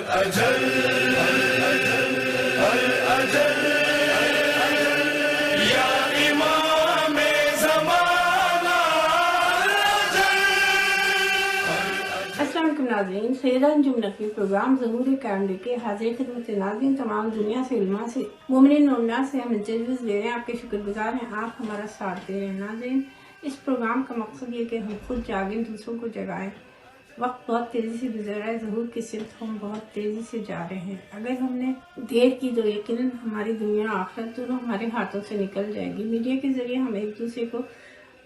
اجل اجل یا امام زمانہ السلام علیکم ناظرین، سیدہ انجم نقوی پروگرام ظہور کامل کے حاضر خدمت ناظرین تمام دنیا سے علماء سے مومنین مومنات سے ہم انٹرویوز لے رہے ہیں، آپ کے شکر گزار ہیں، آپ ہمارا ساتھ دے رہے ہیں۔ ناظرین، اس پروگرام کا مقصد یہ کہ ہم خود جاگیں، دوسروں کو جگائیں۔ وقت بہت تیزی سے گزر رہا ہے، ظہور کی سمت ہم بہت تیزی سے جا رہے ہیں۔ اگر ہم نے دیر کی تو یقیناً ہماری دنیا آخرت دونوں ہمارے ہاتھوں سے نکل جائے گی۔ میڈیا کے ذریعے ہم ایک دوسرے کو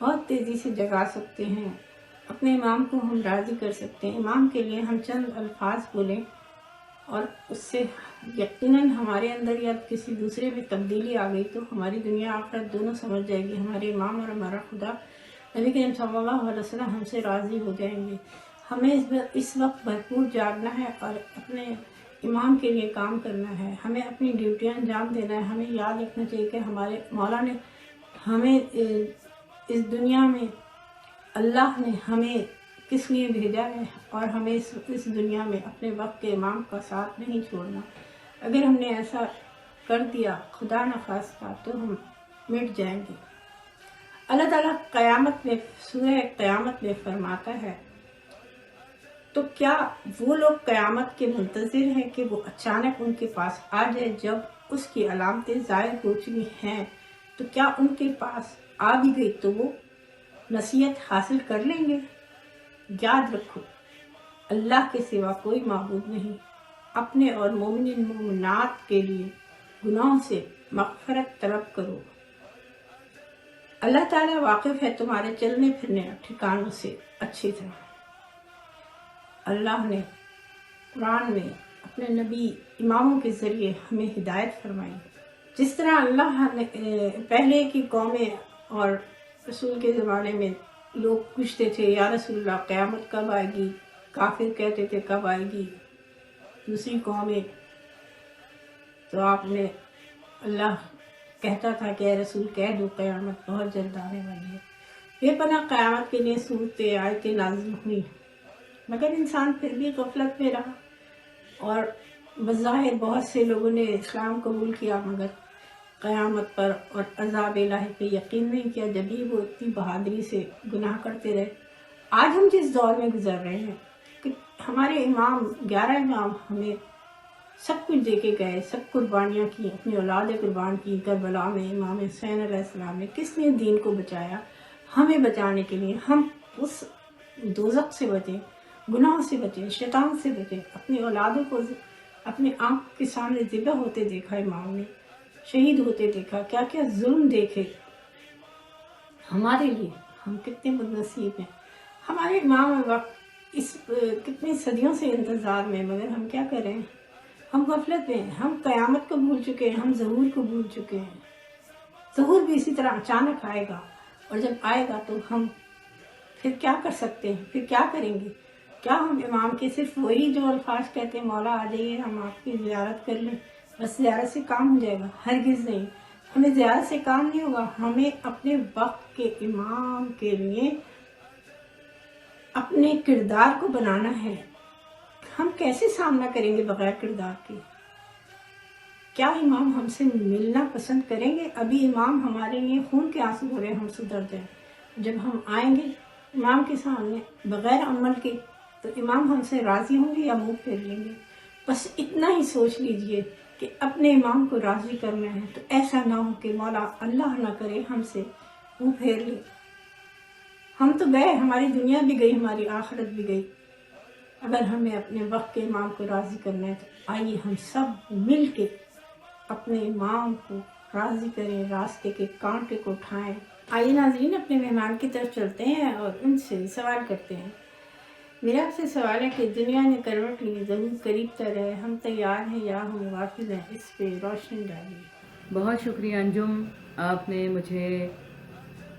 بہت تیزی سے جگا سکتے ہیں، اپنے امام کو ہم راضی کر سکتے ہیں۔ امام کے لیے ہم چند الفاظ بولیں اور اس سے یقیناً ہمارے اندر یا کسی دوسرے میں تبدیلی آ گئی تو ہماری دنیا آخرت دونوں سمجھ جائے گی۔ ہمارے امام اور ہمارا خدا نبی کریم صلی اللہ علیہ وسلم ہم سے راضی ہو جائیں گے۔ ہمیں اس وقت بھرپور جاگنا ہے اور اپنے امام کے لیے کام کرنا ہے، ہمیں اپنی ڈیوٹیاں انجام دینا ہے۔ ہمیں یاد رکھنا چاہیے کہ ہمارے مولا نے ہمیں اس دنیا میں، اللہ نے ہمیں کس لیے بھیجا ہے اور ہمیں اس دنیا میں اپنے وقت کے امام کا ساتھ نہیں چھوڑنا۔ اگر ہم نے ایسا کر دیا خدا نخواستہ تو ہم مٹ جائیں گے۔ اللہ تعالیٰ قیامت میں، سورہ قیامت میں فرماتا ہے، تو کیا وہ لوگ قیامت کے منتظر ہیں کہ وہ اچانک ان کے پاس آ جائے جب اس کی علامتیں ظاہر ہو چکی ہیں؟ تو کیا ان کے پاس آ بھی گئی تو وہ نصیحت حاصل کر لیں گے؟ یاد رکھو، اللہ کے سوا کوئی معبود نہیں۔ اپنے اور مومنین مومنات کے لیے گناہوں سے مغفرت طلب کرو۔ اللہ تعالیٰ واقف ہے تمہارے چلنے پھرنے ٹھکانوں سے اچھی طرح۔ اللہ نے قرآن میں اپنے نبی اماموں کے ذریعے ہمیں ہدایت فرمائی۔ جس طرح اللہ نے پہلے کی قومیں اور رسول کے زمانے میں لوگ پوچھتے تھے، یا رسول اللہ قیامت کب آئے گی؟ کافر کہتے تھے کب آئے گی؟ دوسری قومیں تو آپ نے، اللہ کہتا تھا کہ اے رسول کہہ دو قیامت بہت جلد آنے والی ہے۔ بے پناہ قیامت کے لیے صورتیں آیتیں نازل ہوئی، مگر انسان پھر بھی غفلت میں رہا اور بظاہر بہت سے لوگوں نے اسلام قبول کیا مگر قیامت پر اور عذاب الہی پہ یقین نہیں کیا، جب ہی وہ اتنی بہادری سے گناہ کرتے رہے۔ آج ہم جس دور میں گزر رہے ہیں کہ ہمارے امام 11 امام ہمیں سب کچھ دے کے گئے، سب قربانیاں کی، اپنی اولادیں قربان کی۔ کربلا میں امام حسین علیہ السلام نے کس لیے دین کو بچایا؟ ہمیں بچانے کے لیے۔ ہم اس دوزخ سے بچیں، گناہ سے بچیں، شیطان سے بچیں۔ اپنی اولادوں کو اپنے آنکھ کے سامنے ذبح ہوتے دیکھا، امام نے شہید ہوتے دیکھا، کیا کیا ظلم دیکھے ہمارے لیے۔ ہم کتنے بد نصیب ہیں۔ ہمارے امام وقت اس کتنی صدیوں سے انتظار میں، مگر ہم کیا کر رہے ہیں؟ ہم غفلت میں ہیں، ہم قیامت کو بھول چکے ہیں، ہم ظہور کو بھول چکے ہیں۔ ظہور بھی اسی طرح اچانک آئے گا، اور جب آئے گا تو ہم پھر کیا کر سکتے ہیں؟ پھر کیا کریں گے؟ کیا ہم امام کے صرف وہی جو الفاظ کہتے ہیں، مولا آ جائیے ہم آپ کی زیارت کر لیں، بس زیارت سے کام ہو جائے گا؟ ہرگز نہیں، ہمیں زیارت سے کام نہیں ہوگا۔ ہمیں اپنے وقت کے امام کے لیے اپنے کردار کو بنانا ہے۔ ہم کیسے سامنا کریں گے بغیر کردار کے؟ کیا امام ہم سے ملنا پسند کریں گے؟ ابھی امام ہمارے لیے خون کے آنسو ہو رہے ہیں، ہم سدھر جائیں۔ جب ہم آئیں گے امام کے سامنے بغیر عمل کے تو امام ہم سے راضی ہوں گے یا منہ پھیر لیں گے؟ بس اتنا ہی سوچ لیجئے کہ اپنے امام کو راضی کرنا ہے، تو ایسا نہ ہو کہ مولا اللہ نہ کرے ہم سے منہ پھیر لے۔ ہم تو گئے، ہماری دنیا بھی گئی، ہماری آخرت بھی گئی۔ اگر ہمیں اپنے وقت کے امام کو راضی کرنا ہے تو آئیے ہم سب مل کے اپنے امام کو راضی کریں، راستے کے کانٹے کو اٹھائیں۔ آئیے ناظرین اپنے مہمان کی طرف چلتے ہیں اور ان سے سوال کرتے ہیں۔ میرا آپ سے سوال ہے کہ دنیا نے کروٹ لی، ضرور قریب تر ہے، ہم تیار ہیں یا ہم غافل ہیں؟ اس پہ روشنی ڈالیے۔ بہت شکریہ انجم، آپ نے مجھے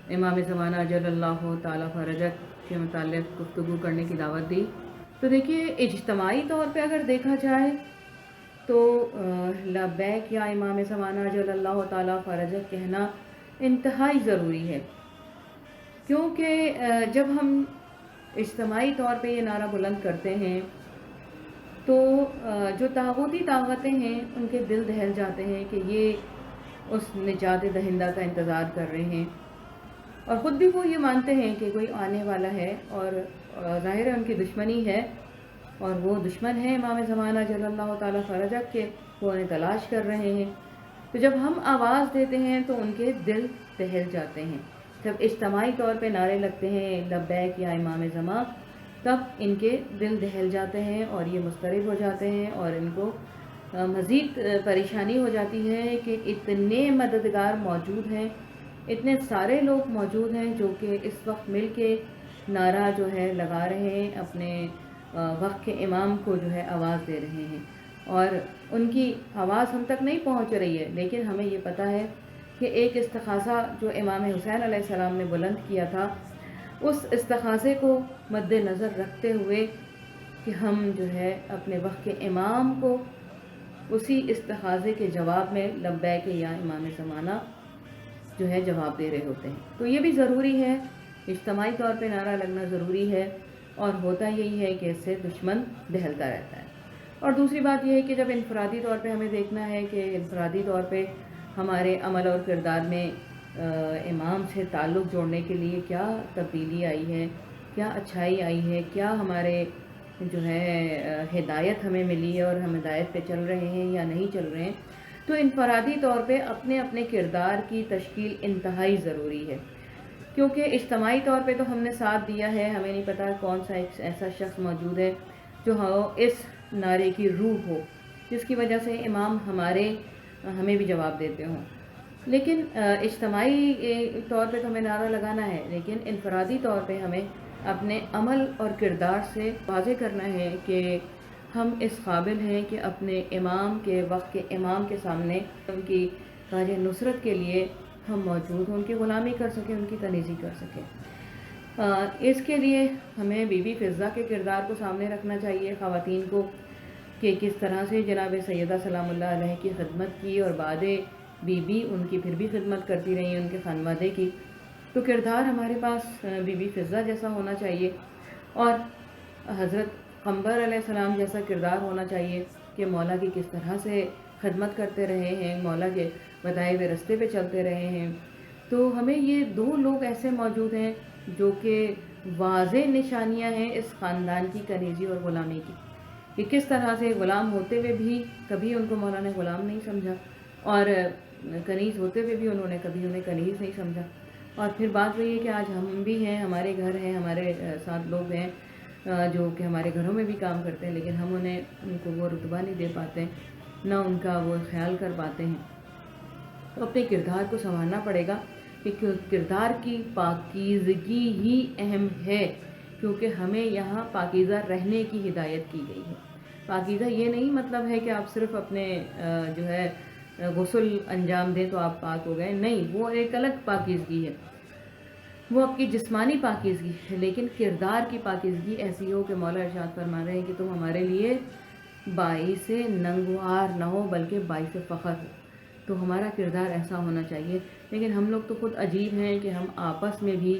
امام زمانہ اجل اللہ تعالیٰ فرجت کے متعلق گفتگو کرنے کی دعوت دی۔ تو دیکھیے، اجتماعی طور پہ اگر دیکھا جائے تو لبیک یا امام زمانہ اجل اللہ تعالیٰ فرجت کہنا انتہائی ضروری ہے، کیونکہ جب ہم اجتماعی طور پہ یہ نعرہ بلند کرتے ہیں تو جو طاغوتی طاقتیں ہیں ان کے دل دہل جاتے ہیں کہ یہ اس نجات دہندہ کا انتظار کر رہے ہیں، اور خود بھی وہ یہ مانتے ہیں کہ کوئی آنے والا ہے، اور ظاہر ہے ان کی دشمنی ہے، اور وہ دشمن ہیں امام زمانہ جل اللہ تعالیٰ فرجہ کے، وہ انہیں تلاش کر رہے ہیں۔ تو جب ہم آواز دیتے ہیں تو ان کے دل دہل جاتے ہیں، جب اجتماعی طور پہ نعرے لگتے ہیں لبیک یا امام زمان، تب ان کے دل دہل جاتے ہیں اور یہ مضطرب ہو جاتے ہیں، اور ان کو مزید پریشانی ہو جاتی ہے کہ اتنے مددگار موجود ہیں، اتنے سارے لوگ موجود ہیں جو کہ اس وقت مل کے نعرہ جو ہے لگا رہے ہیں، اپنے وقت کے امام کو جو ہے آواز دے رہے ہیں، اور ان کی آواز ہم تک نہیں پہنچ رہی ہے، لیکن ہمیں یہ پتہ ہے کہ ایک استغاثہ جو امام حسین علیہ السلام نے بلند کیا تھا، اس استغاثے کو مد نظر رکھتے ہوئے کہ ہم جو ہے اپنے وقت کے امام کو اسی استغاثے کے جواب میں لبیک یا امام زمانہ جو ہے جواب دے رہے ہوتے ہیں۔ تو یہ بھی ضروری ہے، اجتماعی طور پہ نعرہ لگنا ضروری ہے، اور ہوتا یہی ہے کہ اس سے دشمن دہلتا رہتا ہے۔ اور دوسری بات یہ ہے کہ جب انفرادی طور پہ ہمیں دیکھنا ہے کہ انفرادی طور پہ ہمارے عمل اور کردار میں امام سے تعلق جوڑنے کے لیے کیا تبدیلی آئی ہے، کیا اچھائی آئی ہے، کیا ہمارے جو ہے ہدایت ہمیں ملی ہے اور ہم ہدایت پہ چل رہے ہیں یا نہیں چل رہے ہیں، تو انفرادی طور پہ اپنے اپنے کردار کی تشکیل انتہائی ضروری ہے، کیونکہ اجتماعی طور پہ تو ہم نے ساتھ دیا ہے، ہمیں نہیں پتہ کون سا ایک ایسا شخص موجود ہے جو اس نعرے کی روح ہو، جس کی وجہ سے امام ہمیں بھی جواب دیتے ہوں۔ لیکن اجتماعی طور پہ تو ہمیں نعرہ لگانا ہے، لیکن انفرادی طور پہ ہمیں اپنے عمل اور کردار سے واضح کرنا ہے کہ ہم اس قابل ہیں کہ اپنے امام کے وقت کے امام کے سامنے ان کی راہ نصرت کے لیے ہم موجود ہوں، ان کی غلامی کر سکیں، ان کی تنیزی کر سکیں۔ اس کے لیے ہمیں بی بی فضہ کے کردار کو سامنے رکھنا چاہیے، خواتین کو، کہ کس طرح سے جناب سیدہ سلام اللہ علیہ کی خدمت کی، اور بعد بی بی ان کی پھر بھی خدمت کرتی رہی ان کے خانوادے کی۔ تو کردار ہمارے پاس بی بی فضہ جیسا ہونا چاہیے، اور حضرت قمبر علیہ السلام جیسا کردار ہونا چاہیے کہ مولا کی کس طرح سے خدمت کرتے رہے ہیں، مولا کے بتائے ہوئے رستے پہ چلتے رہے ہیں۔ تو ہمیں یہ دو لوگ ایسے موجود ہیں جو کہ واضح نشانیاں ہیں اس خاندان کی کنیزی اور غلامی کی، کہ کس طرح سے غلام ہوتے ہوئے بھی کبھی ان کو مولا نے غلام نہیں سمجھا، اور کنیز ہوتے ہوئے بھی انہوں نے کبھی انہیں کنیز نہیں سمجھا۔ اور پھر بات وہی ہے کہ آج ہم بھی ہیں، ہمارے گھر ہیں، ہمارے ساتھ لوگ ہیں جو کہ ہمارے گھروں میں بھی کام کرتے ہیں، لیکن ہم ان کو وہ رتبہ نہیں دے پاتے، نہ ان کا وہ خیال کر پاتے ہیں۔ تو اپنے کردار کو سنوارنا پڑے گا، کہ کردار کی پاکیزگی ہی اہم ہے، کیونکہ ہمیں یہاں پاکیزہ رہنے کی ہدایت کی گئی ہے۔ پاکیزہ یہ نہیں مطلب ہے کہ آپ صرف اپنے جو ہے غسل انجام دیں تو آپ پاک ہو گئے، نہیں، وہ ایک الگ پاکیزگی ہے، وہ آپ کی جسمانی پاکیزگی ہے، لیکن کردار کی پاکیزگی ایسی ہو کہ مولا ارشاد فرما رہے ہیں کہ تم ہمارے لیے باعث ننگوار نہ ہو بلکہ باعث فخر ہو۔ تو ہمارا کردار ایسا ہونا چاہیے، لیکن ہم لوگ تو خود عجیب ہیں کہ ہم آپس میں بھی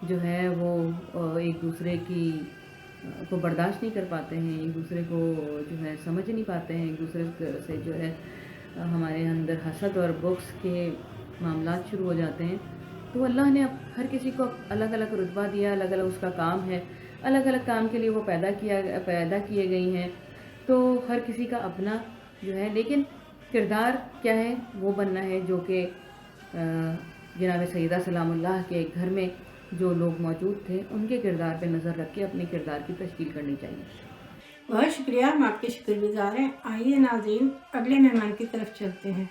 جو ہے وہ ایک دوسرے کو برداشت نہیں کر پاتے ہیں، ایک دوسرے کو جو ہے سمجھ نہیں پاتے ہیں، ایک دوسرے سے جو ہے ہمارے اندر حسد اور بغض کے معاملات شروع ہو جاتے ہیں۔ تو اللہ نے ہر کسی کو الگ الگ رتبہ دیا، الگ الگ اس کا کام ہے، الگ الگ کام کے لیے وہ پیدا کیے گئی ہیں، تو ہر کسی کا اپنا جو ہے، لیکن کردار کیا ہے وہ بننا ہے جو کہ جناب سیدہ سلام اللہ کے گھر میں جو لوگ موجود تھے ان کے کردار پہ نظر رکھ کے اپنے کردار کی تشکیل کرنی چاہیے۔ بہت شکریہ، ہم آپ کے شکر گزار ہیں۔ آئیے ناظرین اگلے مہمان کی طرف چلتے ہیں۔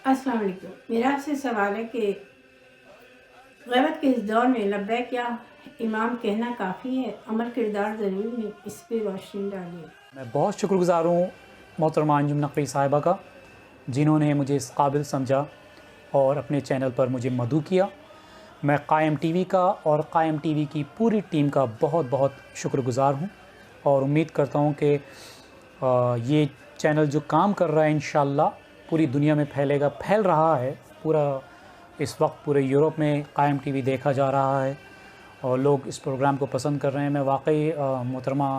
السلام علیکم، میرا آپ سے سوال ہے کہ غیبت کے اس دور میں لبیک یا امام کہنا کافی ہے، عمل کردار ضروری نہیں، اس پہ روشنی ڈالیے۔ میں بہت شکر گزار ہوں محترمہ انجم نقوی صاحبہ کا، جنہوں نے مجھے اس قابل سمجھا اور اپنے چینل پر مجھے مدعو کیا۔ میں قائم ٹی وی کا اور قائم ٹی وی کی پوری ٹیم کا بہت بہت شکر گزار ہوں، اور امید کرتا ہوں کہ یہ چینل جو کام کر رہا ہے انشاءاللہ پوری دنیا میں پھیلے گا، پھیل رہا ہے، اس وقت پورے یورپ میں قائم ٹی وی دیکھا جا رہا ہے اور لوگ اس پروگرام کو پسند کر رہے ہیں۔ میں واقعی محترمہ